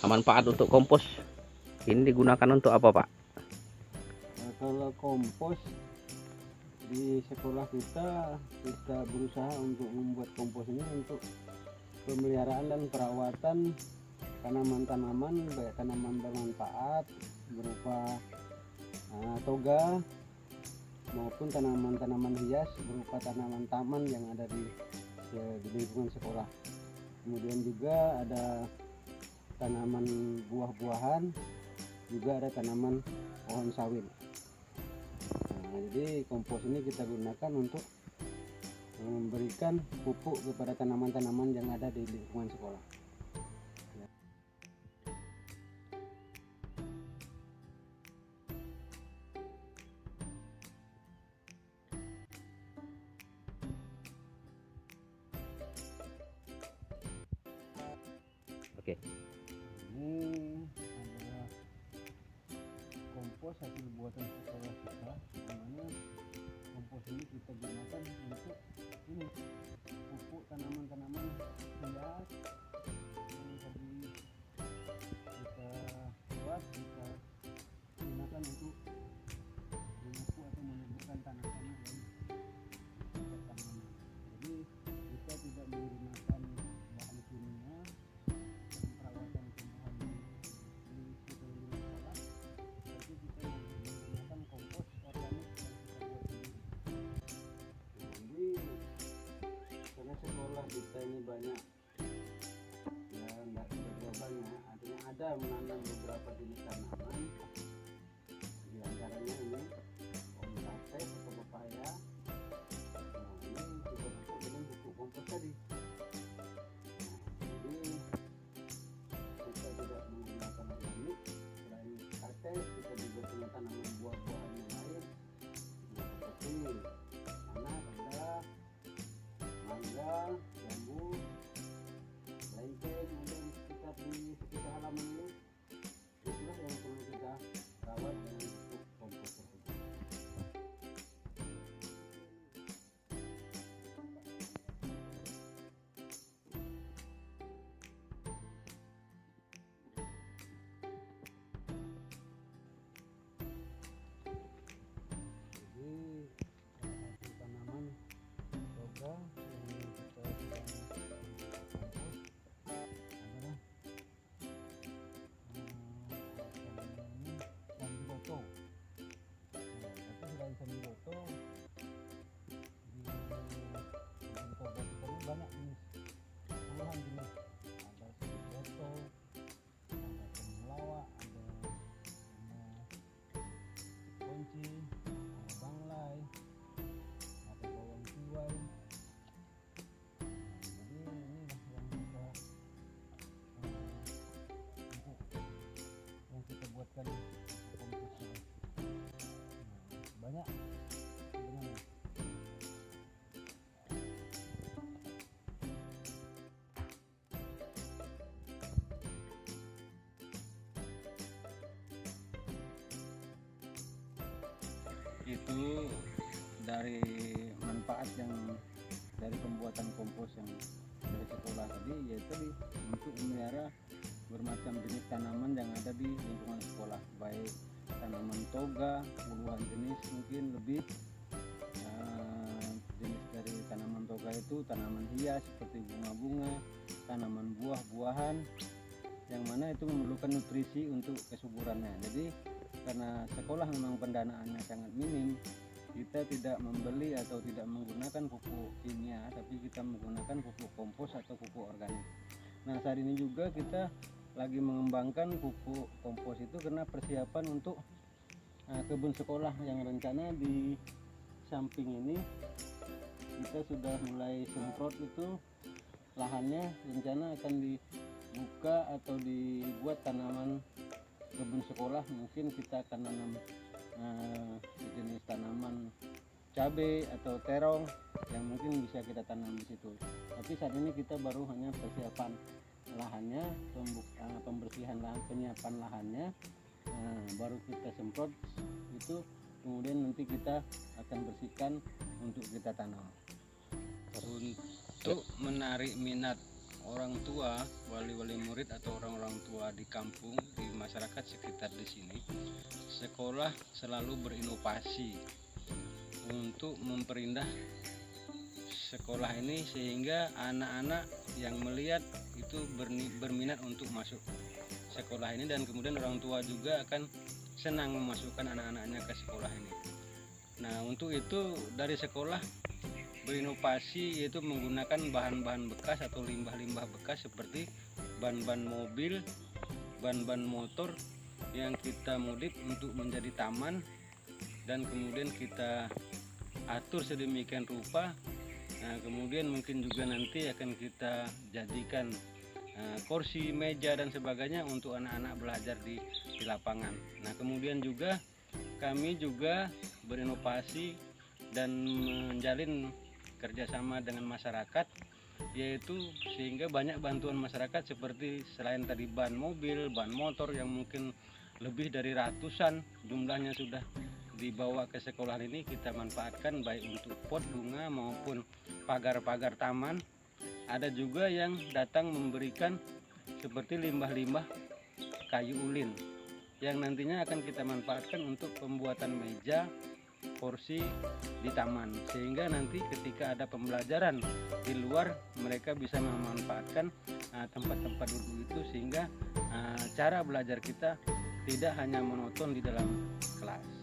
manfaat untuk kompos ini digunakan untuk apa, Pak? Nah, kalau kompos di sekolah kita berusaha untuk membuat kompos ini untuk pemeliharaan dan perawatan tanaman-tanaman, baik tanaman bermanfaat berupa toga maupun tanaman-tanaman hias berupa tanaman taman yang ada di lingkungan sekolah. Kemudian juga ada tanaman buah-buahan, juga ada tanaman pohon sawit. Nah, jadi kompos ini kita gunakan untuk memberikan pupuk kepada tanaman-tanaman yang ada di lingkungan sekolah. Oke. Ini adalah kompos hasil buatan sekolah kita, di mana kompos ini kita gunakan untuk ini pupuk tanaman-tanaman hias yang tadi kita buat, kita gunakan untuk memupuk atau menyuburkan tanah-tanah yang kita tanam. Jadi kita tidak menggunakan bahan kimia perawatan tumbuhan di sekeliling sekolah, tapi kita menggunakan kompos organik yang kita buat sendiri. Jadi karena sekolah kita ini banyak, ya nggak banyak, artinya ada menanam beberapa jenis tanaman, di antaranya ini pohon karet atau pepaya. Nah, ini kita pupuk dengan pupuk kompos tadi. Kita tidak menggunakan organik, selain karet kita juga punya tanaman buah-buahan yang lain seperti nanas, ada mangga, jambu, lengkeng, ada di sekitar halaman ini. Itulah yang perlu kita rawat dengan pupuk kompos tersebut. Jadi salah satu tanaman toga yang kita sedang kompos adalah tanaman ini sambiloto. Nah, tapi selain sambiloto, di toga kita ini banyak jenis, puluhan jenis. Ada sambiloto, ada temulawak, ada kunci, ada banglai, ada bawang tiwai. Jadi inilah yang kita buatkan komposnya. Banyak sebenarnya. Itu dari manfaat yang dari pembuatan kompos yang dari sekolah tadi, yaitu untuk memelihara bermacam jenis tanaman yang ada di lingkungan sekolah, baik tanaman toga puluhan jenis, mungkin lebih. Jenis dari tanaman toga itu tanaman hias seperti bunga-bunga, tanaman buah-buahan yang mana itu memerlukan nutrisi untuk kesuburannya. Jadi karena sekolah memang pendanaannya sangat minim, kita tidak membeli atau tidak menggunakan pupuk kimia, tapi kita menggunakan pupuk kompos atau pupuk organik. Nah, saat ini juga kita lagi mengembangkan pupuk kompos itu karena persiapan untuk kebun sekolah yang rencana di samping ini kita sudah mulai semprot. Itu lahannya rencana akan dibuka atau dibuat tanaman kebun sekolah. Mungkin kita akan nanam jenis tanaman cabai atau terong yang mungkin bisa kita tanam di situ. Tapi saat ini kita baru hanya persiapan lahannya, pembersihan lahan, penyiapan lahannya, baru kita semprot itu, kemudian nanti kita akan bersihkan untuk kita tanam. Untuk menarik minat orang tua, wali-wali murid atau orang-orang orang tua di kampung, di masyarakat sekitar di sini, sekolah selalu berinovasi untuk memperindah sekolah ini sehingga anak-anak yang melihat itu berminat untuk masuk sekolah ini, dan kemudian orang tua juga akan senang memasukkan anak-anaknya ke sekolah ini. Nah, untuk itu dari sekolah berinovasi, yaitu menggunakan bahan-bahan bekas atau limbah-limbah bekas seperti ban-ban mobil, ban-ban motor yang kita modif untuk menjadi taman, dan kemudian kita atur sedemikian rupa. Nah, kemudian mungkin juga nanti akan kita jadikan kursi, meja dan sebagainya untuk anak-anak belajar di lapangan. Nah, kemudian juga kami juga berinovasi dan menjalin kerjasama dengan masyarakat, yaitu sehingga banyak bantuan masyarakat seperti selain tadi ban mobil, ban motor yang mungkin lebih dari ratusan jumlahnya sudah dibawa ke sekolah ini, kita manfaatkan baik untuk pot bunga maupun pagar-pagar taman. Ada juga yang datang memberikan seperti limbah-limbah kayu ulin yang nantinya akan kita manfaatkan untuk pembuatan meja, kursi di taman, sehingga nanti ketika ada pembelajaran di luar mereka bisa memanfaatkan tempat-tempat duduk itu, sehingga cara belajar kita tidak hanya monoton di dalam kelas.